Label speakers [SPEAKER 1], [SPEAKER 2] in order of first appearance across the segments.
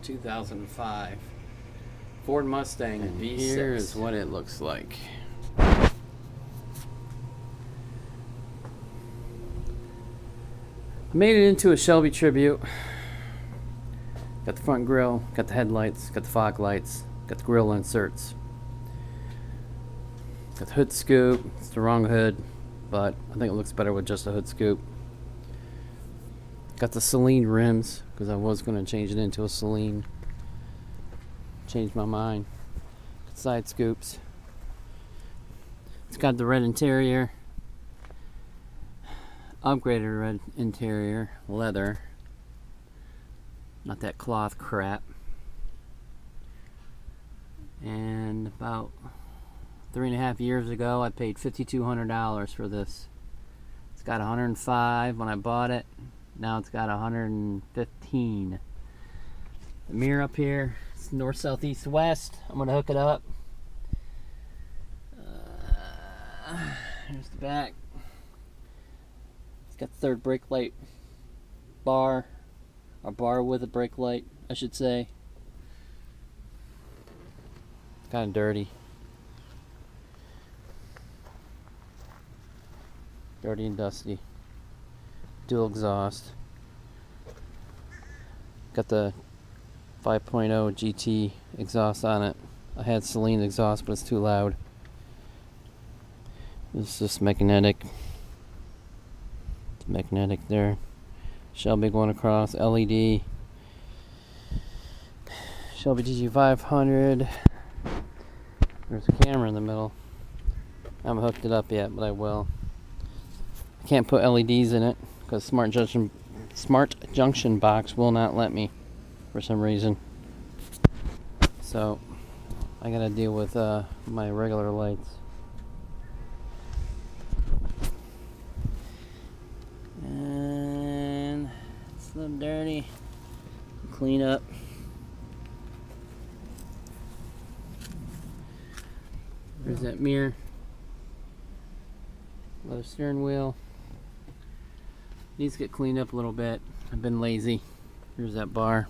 [SPEAKER 1] 2005 Ford Mustang
[SPEAKER 2] And
[SPEAKER 1] V6.
[SPEAKER 2] here's what it looks like. Made it into a Shelby tribute. Got the front grille, got the headlights, got the fog lights, got the grille inserts. Got the hood scoop. It's the wrong hood, but I think it looks better with just a hood scoop. Got the Celine rims, because I was going to change it into a Celine. Changed my mind. Got side scoops. It's got the red interior. Upgraded red interior. Leather. Not that cloth crap. And about 3.5 years ago, I paid $5,200 for this. It's got 105 when I bought it. Now it's got 115. The mirror up here, it's north, south, east, west. I'm gonna hook it up. Here's the back. It's got the third brake light bar, or bar with a brake light, I should say. It's kind of dirty. Dirty and dusty. Dual exhaust. Got the 5.0 GT exhaust on it. I had Celine exhaust, but it's too loud. This is just magnetic. It's magnetic there. Shelby going across. LED. Shelby GG500. There's a camera in the middle. I haven't hooked it up yet, but I will. I can't put LEDs in it because Smart Junction box will not let me for some reason. So I gotta deal with my regular lights. And it's a little dirty. Clean up. There's that mirror. Leather steering wheel. Needs to get cleaned up a little bit. I've been lazy. Here's that bar.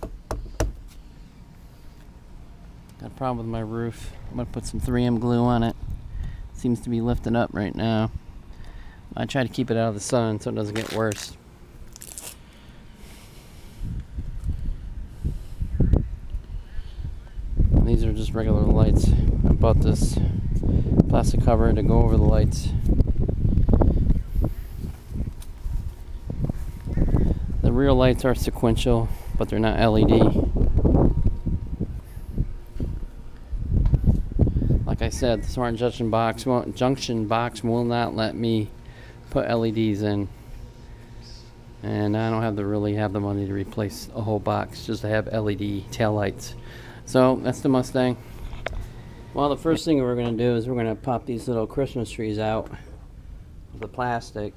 [SPEAKER 2] Got a problem with my roof. I'm gonna put some 3M glue on it. Seems to be lifting up right now. I try to keep it out of the sun so it doesn't get worse. These are just regular lights. I bought this plastic cover to go over the lights. The rear lights are sequential, but they're not LED. Like I said, the Smart Junction box will not let me put LEDs in, and I don't really have the money to replace a whole box just to have LED taillights. So that's the Mustang. Well, the first thing we're going to do is we're going to pop these little Christmas trees out of the plastic.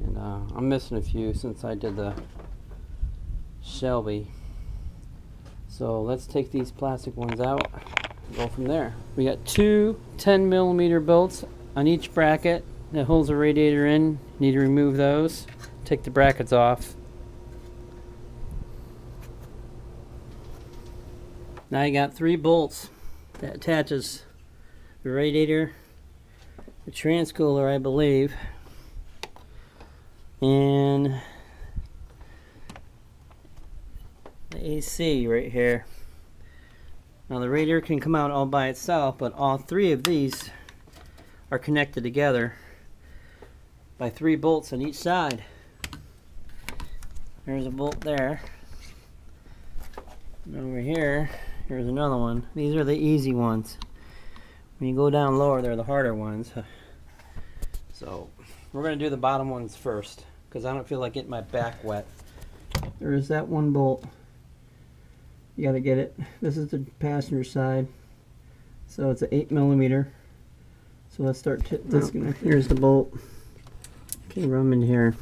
[SPEAKER 2] And I'm missing a few since I did the Shelby. So let's take these plastic ones out and go from there. We got two 10mm bolts on each bracket that holds the radiator in. Need to remove those. Take the brackets off. Now you got 3 bolts that attaches the radiator, the transcooler, I believe, and the AC right here. Now the radiator can come out all by itself, but all 3 of these are connected together by 3 bolts on each side. There's a bolt there. And over here, here's another one. These are the easy ones. When you go down lower, they're the harder ones. So we're going to do the bottom ones first, because I don't feel like getting my back wet. There's that one bolt. You got to get it. This is the passenger side. So it's an 8mm. So let's start disconnecting. Here's the bolt. Okay, run them in here.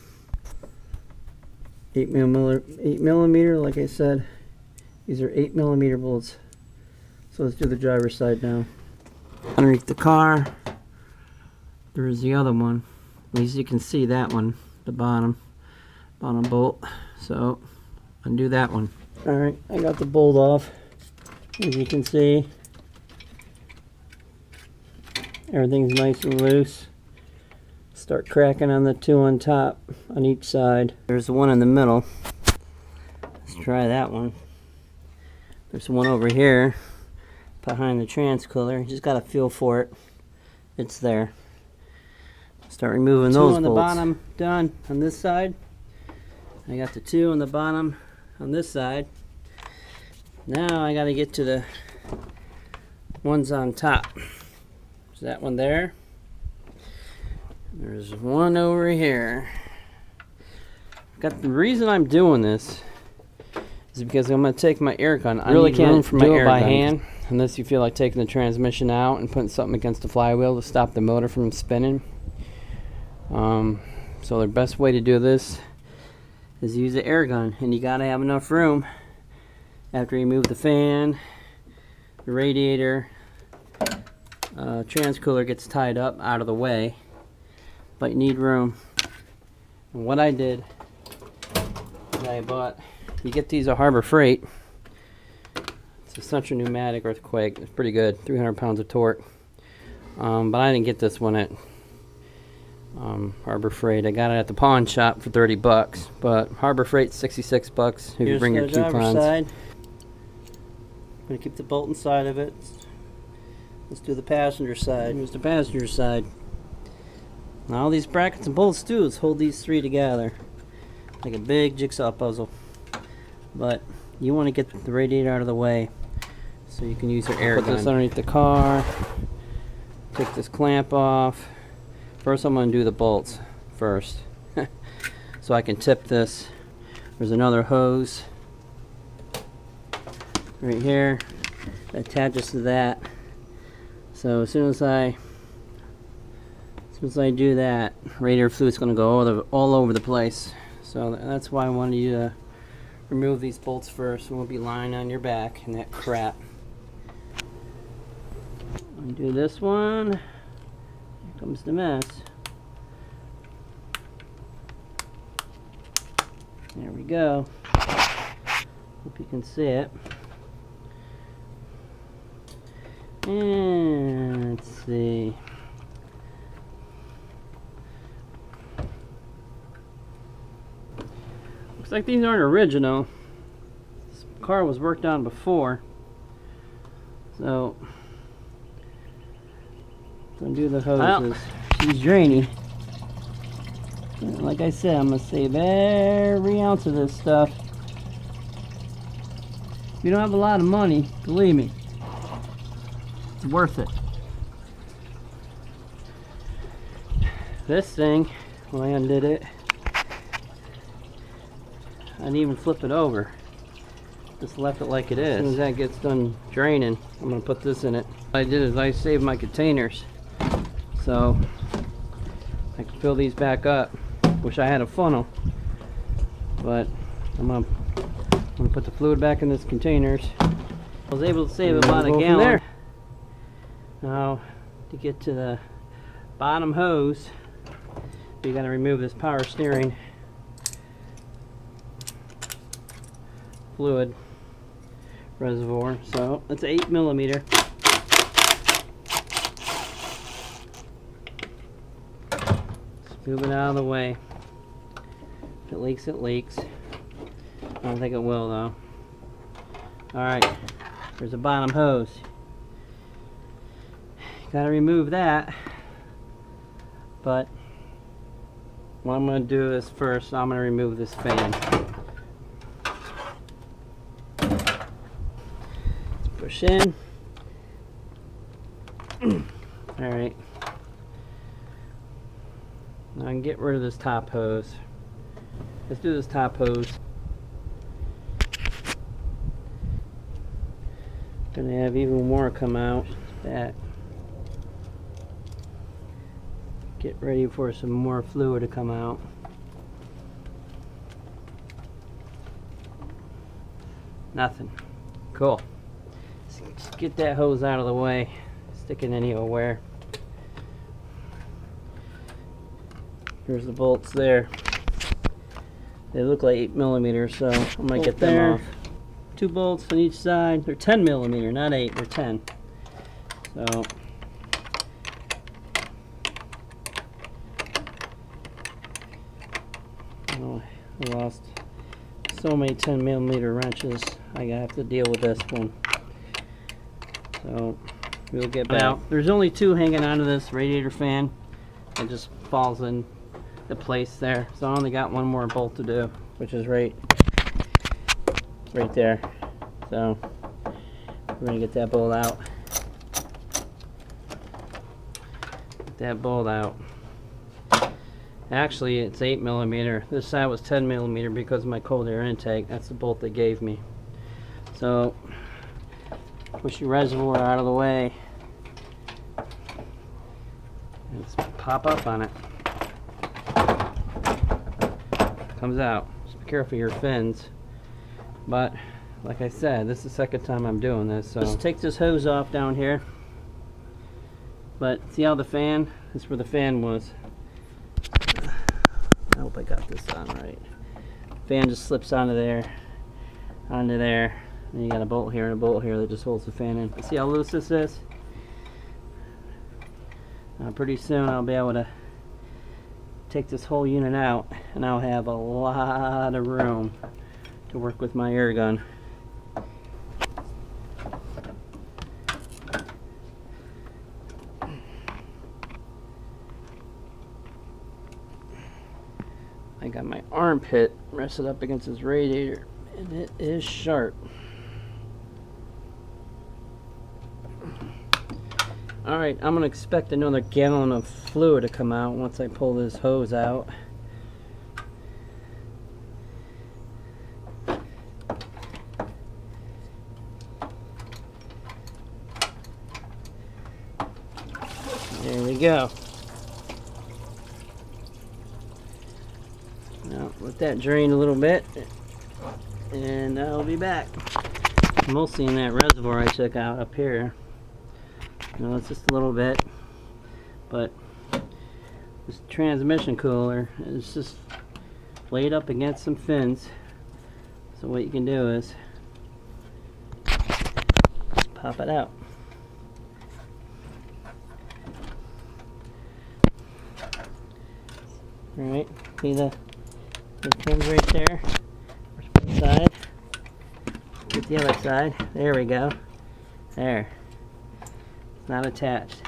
[SPEAKER 2] 8mm, like I said. These are 8mm bolts. So let's do the driver's side now. Underneath the car, there is the other one. At least you can see that one, the bottom bolt. So undo that one.
[SPEAKER 3] Alright, I got the bolt off. As you can see, everything's nice and loose. Start cracking on the two on top on each side. There's the one in the middle. Let's try that one. There's one over here behind the transcooler. Just got a feel for it. It's there. Start removing those bolts. Two on the bottom done on this side. I got the two on the bottom on this side. Now I got to get to the ones on top. Is that one there? There's one over here. Got the reason I'm doing this is because I'm going to take my air gun. I really can't do it by hand unless you feel like taking the transmission out and putting something against the flywheel to stop the motor from spinning. So the best way to do this is use the air gun, and you got to have enough room after you remove the fan, the radiator, transcooler gets tied up out of the way, but you need room. And what I did is I bought, you get these at Harbor Freight. It's a Central Pneumatic Earthquake. It's pretty good, 300 pounds of torque. But I didn't get this one at Harbor Freight. I got it at the pawn shop for 30 bucks, but Harbor Freight 66 bucks if you bring your coupons. Side. I'm going to keep the bolt inside of it. Let's do the passenger side. Here's the passenger side. Now all these brackets and bolts do is hold these three together like a big jigsaw puzzle. But you want to get the radiator out of the way so you can use your air gun. Put this underneath the car. Take this clamp off. First I'm going to do the bolts first so I can tip this. There's another hose right here that attaches to that. So as soon as I do that, radiator fluid's going to go all over the place. So that's why I wanted you to remove these bolts first. We'll be lying on your back and that crap. Undo this one. Here comes the mess. There we go. Hope you can see it. And let's see. Looks like these aren't original. This car was worked on before. So undo the hoses. Well, she's draining. Like I said, I'm going to save every ounce of this stuff. If you don't have a lot of money, believe me, it's worth it. This thing, when I undid it, I didn't even flip it over. Just left it like it is. As soon as that gets done draining, I'm going to put this in it. What I did is I saved my containers. So I can fill these back up. Wish I had a funnel, but I'm gonna put the fluid back in this containers. I was able to save about a gallon. There. Now to get to the bottom hose, you got to remove this power steering fluid reservoir. So it's 8mm. Move it out of the way. If it leaks, it leaks. I don't think it will though. Alright, there's the bottom hose. Gotta remove that. But what I'm going to do is first, I'm going to remove this fan. Let's push in. Alright. Now I can get rid of this top hose. Let's do this top hose. Gonna have even more come out. That. Get ready for some more fluid to come out. Nothing. Cool. Just get that hose out of the way. Stick it anywhere. Here's the bolts there. They look like 8mm, so I'm gonna get them off. 2 bolts on each side. They're 10 millimeter, not 8. They're 10. So oh, I lost so many 10 millimeter wrenches. I have to deal with this one. So we'll get back out. There's only 2 hanging onto this radiator fan. It just falls in the place there. So I only got 1 more bolt to do, which is right there. So we're gonna get that bolt out. Get that bolt out. Actually, it's 8 millimeter. This side was 10 millimeter because of my cold air intake. That's the bolt they gave me. So push your reservoir out of the way. And just pop up on it. Comes out. Just be careful of your fins. But like I said, this is the second time I'm doing this. So just take this hose off down here. But see how the fan? This is where the fan was. I hope I got this on right. Fan just slips onto there. Onto there. And you got a bolt here and a bolt here that just holds the fan in. See how loose this is? Pretty soon I'll be able to take this whole unit out and I'll have a lot of room to work with my air gun. I got my armpit rested up against this radiator and it is sharp. Alright, I'm going to expect another gallon of fluid to come out once I pull this hose out. There we go. Now, let that drain a little bit and I'll be back. Mostly in that reservoir I took out up here. No, it's just a little bit, but this transmission cooler is just laid up against some fins. So what you can do is just pop it out. Alright, see the pins right there? One side. Get the other side. There we go. There. Not attached.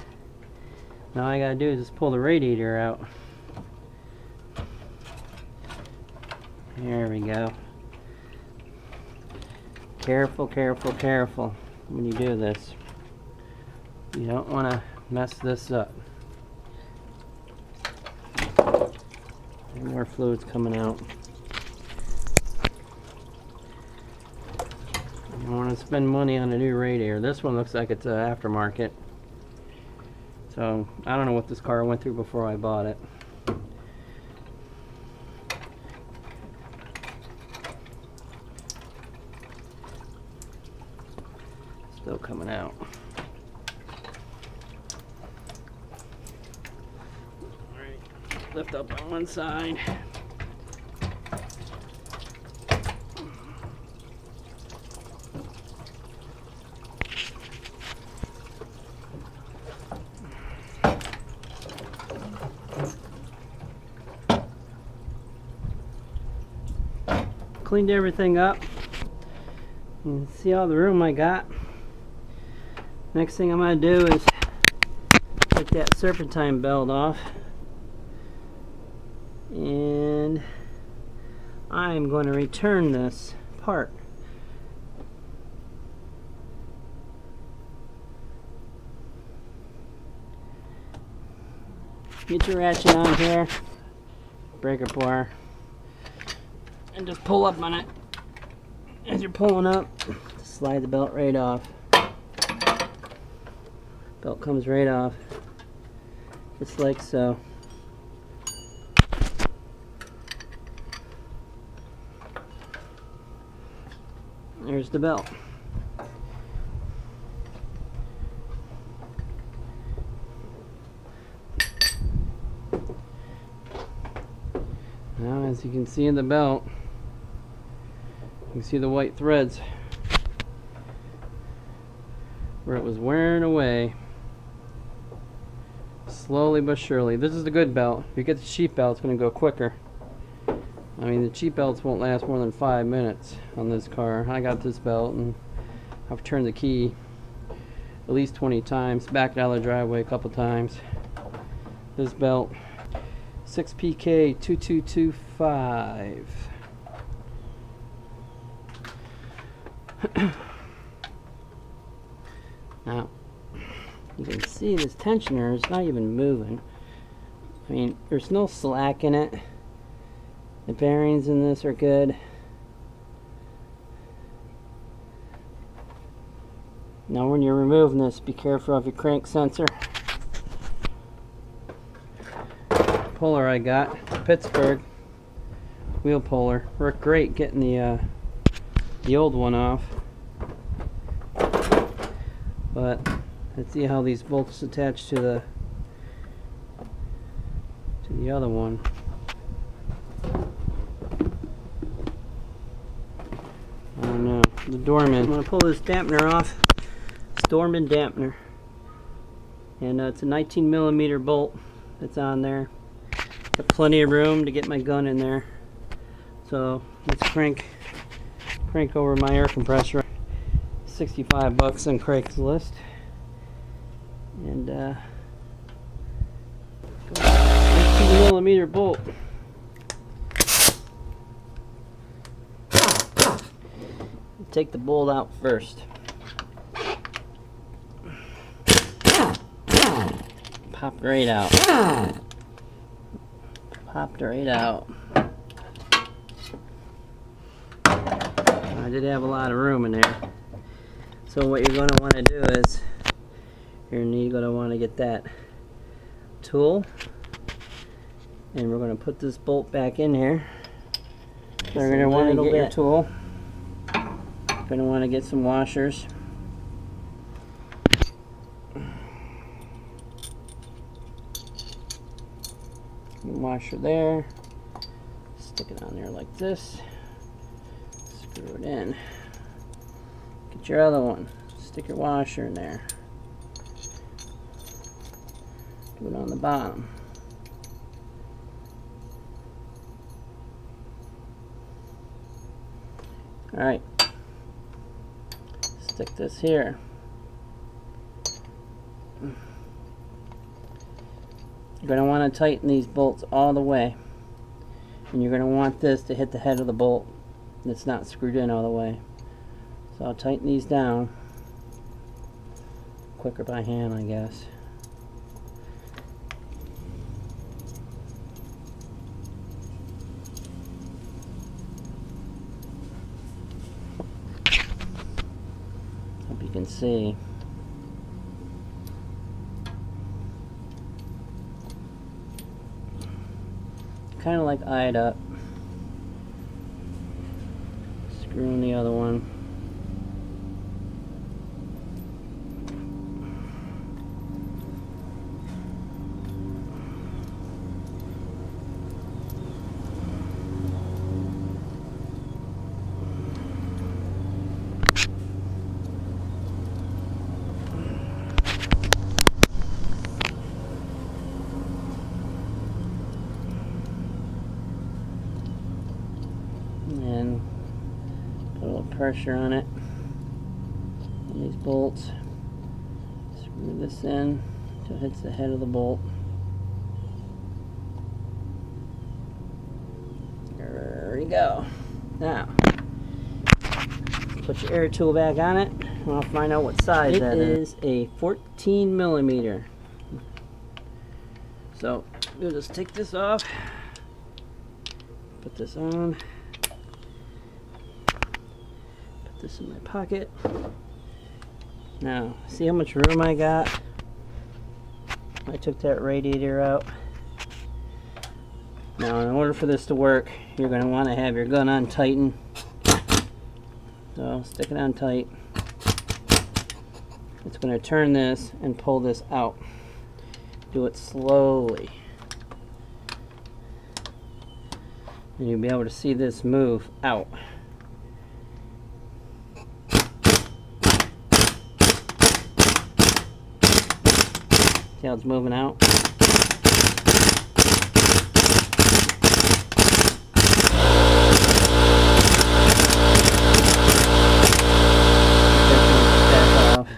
[SPEAKER 3] Now all I gotta do is just pull the radiator out. There we go. Careful, careful, careful when you do this. You don't want to mess this up. More fluid's coming out. You don't want to spend money on a new radiator. This one looks like it's an aftermarket. So, I don't know what this car went through before I bought it. Still coming out. Alright, lift up on one side. Cleaned everything up. You can see all the room I got. Next thing I'm going to do is take that serpentine belt off. And I'm going to return this part. Get your ratchet on here. Breaker bar. And just pull up on it. As you're pulling up, slide the belt right off. Belt comes right off, just like so. There's the belt. Now, as you can see in the belt, you can see the white threads
[SPEAKER 2] where it was wearing away. Slowly but surely. This is the good belt. If you get the cheap belt, it's going to go quicker. I mean, the cheap belts won't last more than 5 minutes on this car. I got this belt and I've turned the key at least 20 times, backed out of the driveway a couple times. This belt, 6PK2225. Now, you can see this tensioner is not even moving. I mean, there's no slack in it. The bearings in this are good. Now when you're removing this, be careful of your crank sensor. Puller I got, Pittsburgh wheel puller. Worked great getting the old one off. But let's see how these bolts attach to the other one. I don't know. The Dorman. I'm gonna pull this dampener off. It's Dorman dampener, and it's a 19 millimeter bolt that's on there. Got plenty of room to get my gun in there. So let's crank over my air compressor. $65 on Craigslist, and 19 millimeter bolt. Take the bolt out first. Popped right out. Popped right out. I did have a lot of room in there. So what you're going to want to do is you're going to want to get that tool, and we're going to put this bolt back in here. So you're going to want to get your tool. You're going to want to get some washers. Washer there. Stick it on there like this. Screw it in. Get your other one. Stick your washer in there. Do it on the bottom. Alright. Stick this here. You're going to want to tighten these bolts all the way. And you're going to want this to hit the head of the bolt that's not screwed in all the way. So I'll tighten these down. Quicker by hand, I guess. Hope you can see. Kind of like eyed up. Screw in the other one. And put a little pressure on it, on these bolts. Screw this in until it hits the head of the bolt. There we go. Now, put your air tool back on it, and I'll find out what size that is. It is a 14 millimeter. So we'll just take this off, put this on. This in my pocket. Now, see how much room I got? I took that radiator out. Now, in order for this to work, you're going to want to have your gun on tighten. So, stick it on tight. It's going to turn this and pull this out. Do it slowly. And you'll be able to see this move out.
[SPEAKER 3] See how it's moving out? Back off.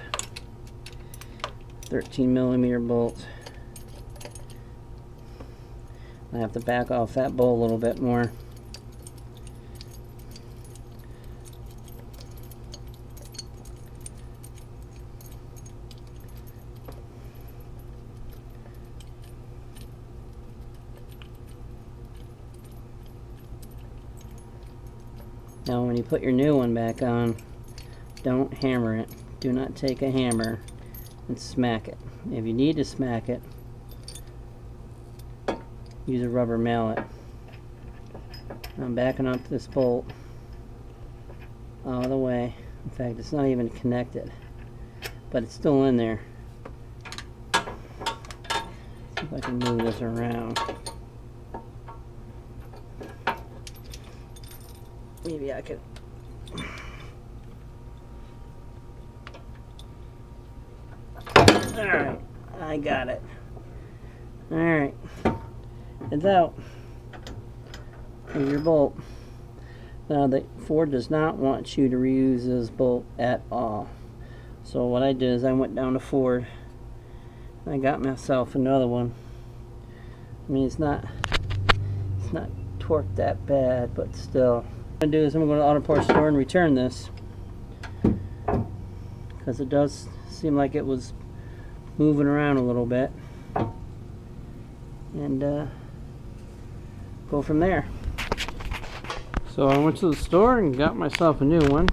[SPEAKER 3] 13mm bolts. I have to back off that bolt a little bit more. Now when you put your new one back on, don't hammer it. Do not take a hammer and smack it. If you need to smack it, use a rubber mallet. I'm backing up this bolt all the way. In fact, it's not even connected, but it's still in there. See if I can move this around. Maybe I could. Alright, I got it. Alright, it's out. Here's your bolt. Now, the Ford does not want you to reuse this bolt at all. So what I did is I went down to Ford. I got myself another one. I mean, it's not torqued that bad, but still. What I'm gonna do is I'm going to go to the auto parts store and return this, because it does seem like it was moving around a little bit, and go from there. So I went to the store and got myself a new one.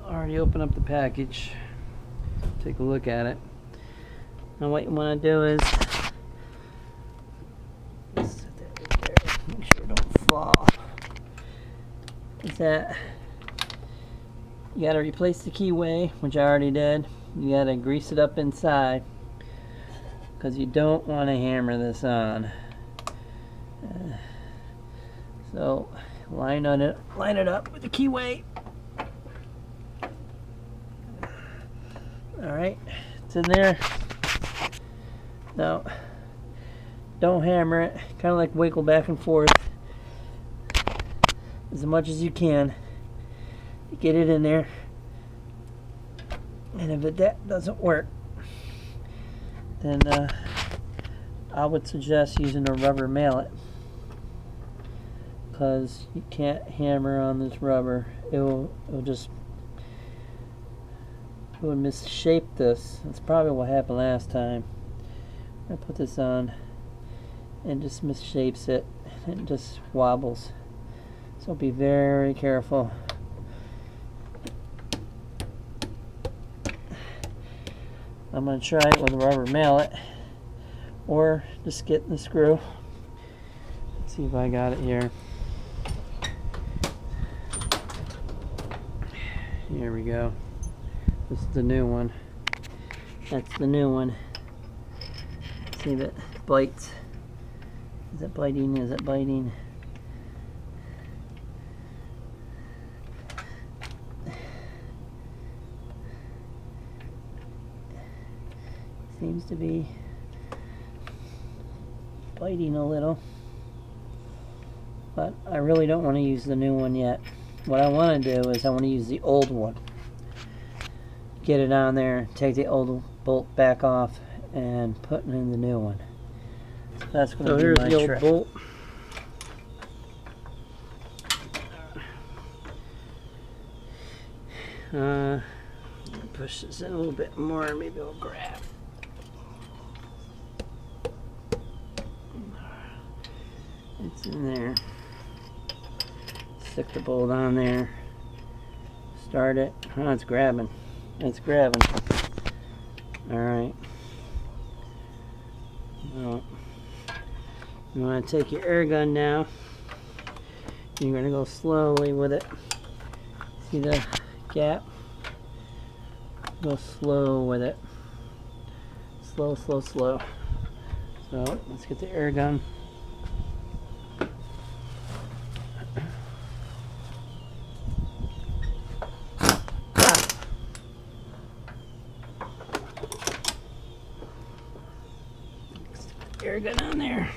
[SPEAKER 3] Already opened up the package. Take a look at it. Now what you want to do is set that right there. Make sure it don't fall. Is that you got to replace the keyway, which I already did. You got to grease it up inside, because you don't want to hammer this on. So line it up with the keyway. All right, it's in there. Now, don't hammer it. Kind of like wiggle back and forth as much as you can. Get it in there. And if that doesn't work, then I would suggest using a rubber mallet, because you can't hammer on this rubber. It will misshape this. That's probably what happened last time. I put this on and just misshapes it, and it just wobbles. So be very careful. I'm going to try it with a rubber mallet, or just get the screw. Let's see if I got it here. Here we go. This is the new one. That's the new one. See if it bites. Is it biting? Is it biting? Seems to be biting a little, but I really don't want to use the new one yet. What I want to do is I want to use the old one. Get it on there, take the old bolt back off, and put it in the new one. So that's going to be my trick. So here's the old bolt. Push this in a little bit more, maybe it'll grab. It's in there. Stick the bolt on there. Start it. Oh, it's grabbing. It's grabbing. Alright. Well, you want to take your air gun now. You're going to go slowly with it. See the gap? Go slow with it. Slow, slow, slow. So, let's get the air gun. very good on there.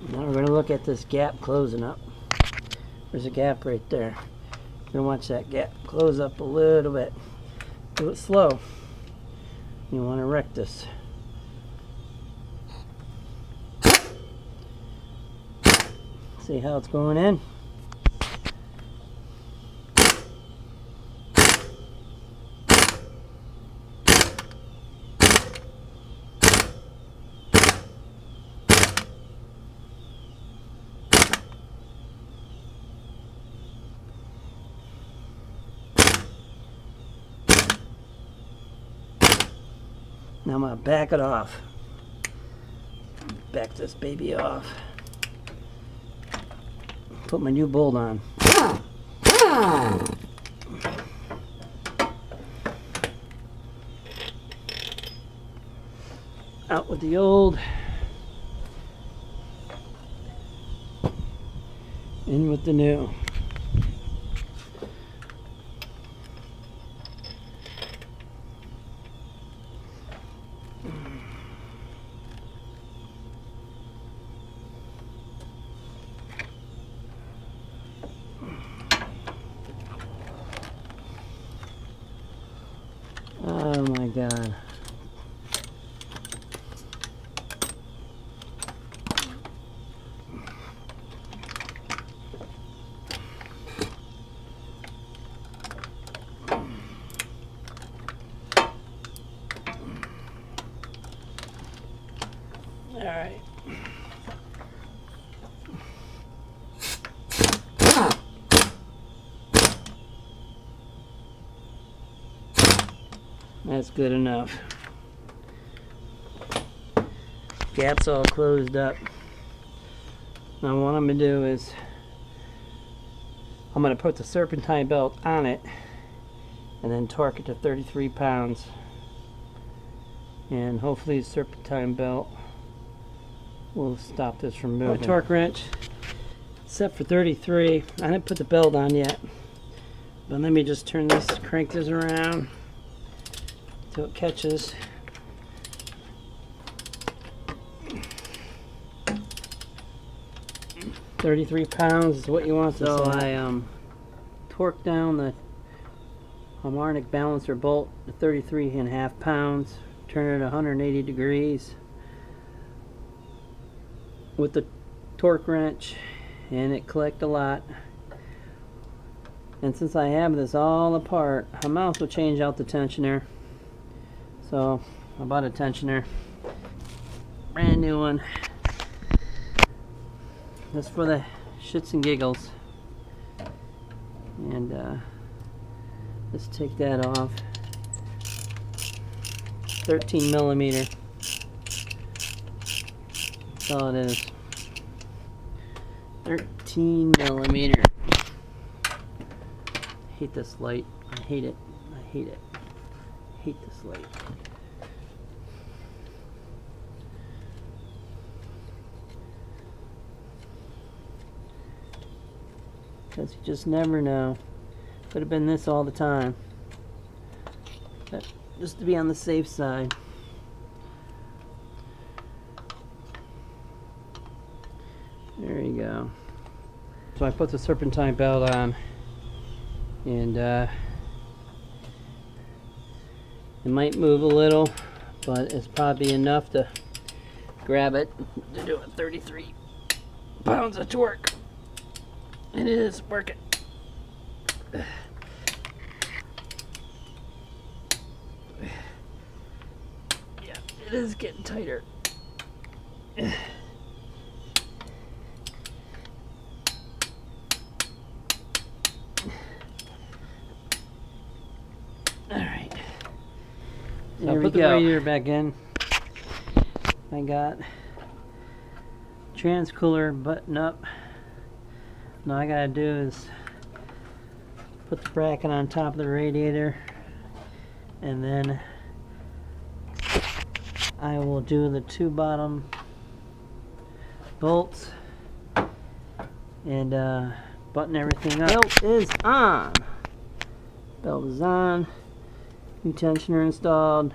[SPEAKER 3] Now we're going to look at this gap closing up. There's a gap right there. You're going to watch that gap close up a little bit. Do it slow. You want to wreck this. See how it's going in? Now I'm going to back it off. Back this baby off. Put my new bolt on. Out with the old. In with the new. Oh my God. All right. That's good enough. Gap's all closed up. Now what I'm going to do is I'm going to put the Serpentine belt on it and then torque it to 33 pounds. And hopefully the Serpentine belt will stop this from moving. My torque wrench set for 33. I didn't put the belt on yet. But let me just turn this, crank this around till it catches. £33 is what you want. So I torqued down the Harmonic balancer bolt to 33.5 pounds. Turn it 180 degrees with the torque wrench, and it clicked a lot. And since I have this all apart, I might also change out the tensioner. So I bought a tensioner, brand new one. That's for the shits and giggles. And let's take that off. 13 millimeter. That's all it is. 13 millimeter. I hate this light. I hate it. I hate it. I hate this light. Because you just never know. Could have been this all the time. But just to be on the safe side. There you go. So I put the Serpentine belt on, and it might move a little, but it's probably enough to grab it to do it. 33 pounds of torque. It is working. Yeah, it is getting tighter. Alright. There we go. Put the radiator back in. I got trans cooler button up. Now all I gotta do is put the bracket on top of the radiator, and then I will do the two bottom bolts and button everything up. Belt is on. Belt is on. New tensioner installed.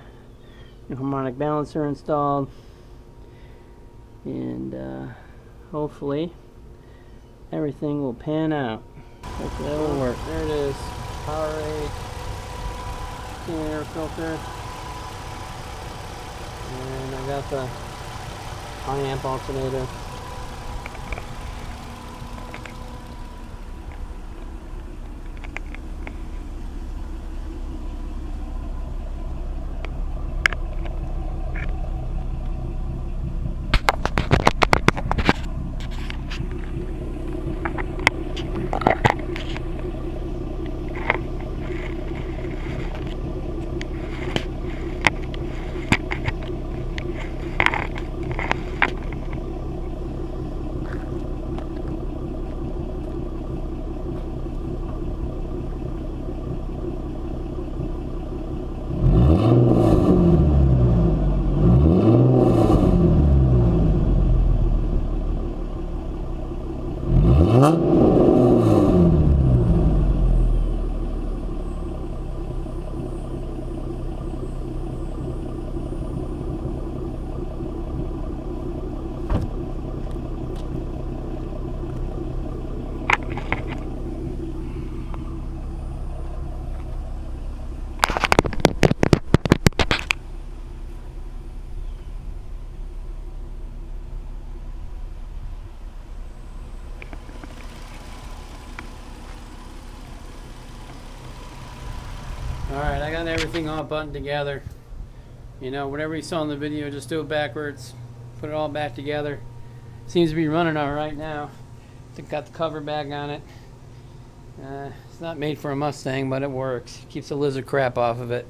[SPEAKER 3] New harmonic balancer installed. And hopefully everything will pan out. Hopefully that will work. There it is. Powerade, clean air filter, and I got the high amp alternator.
[SPEAKER 2] Alright, I got everything all buttoned together. You know, whatever you saw in the video, just do it backwards. Put it all back together. Seems to be running alright now. It's got the cover back on it. It's not made for a Mustang, but it works. Keeps the lizard crap off of it.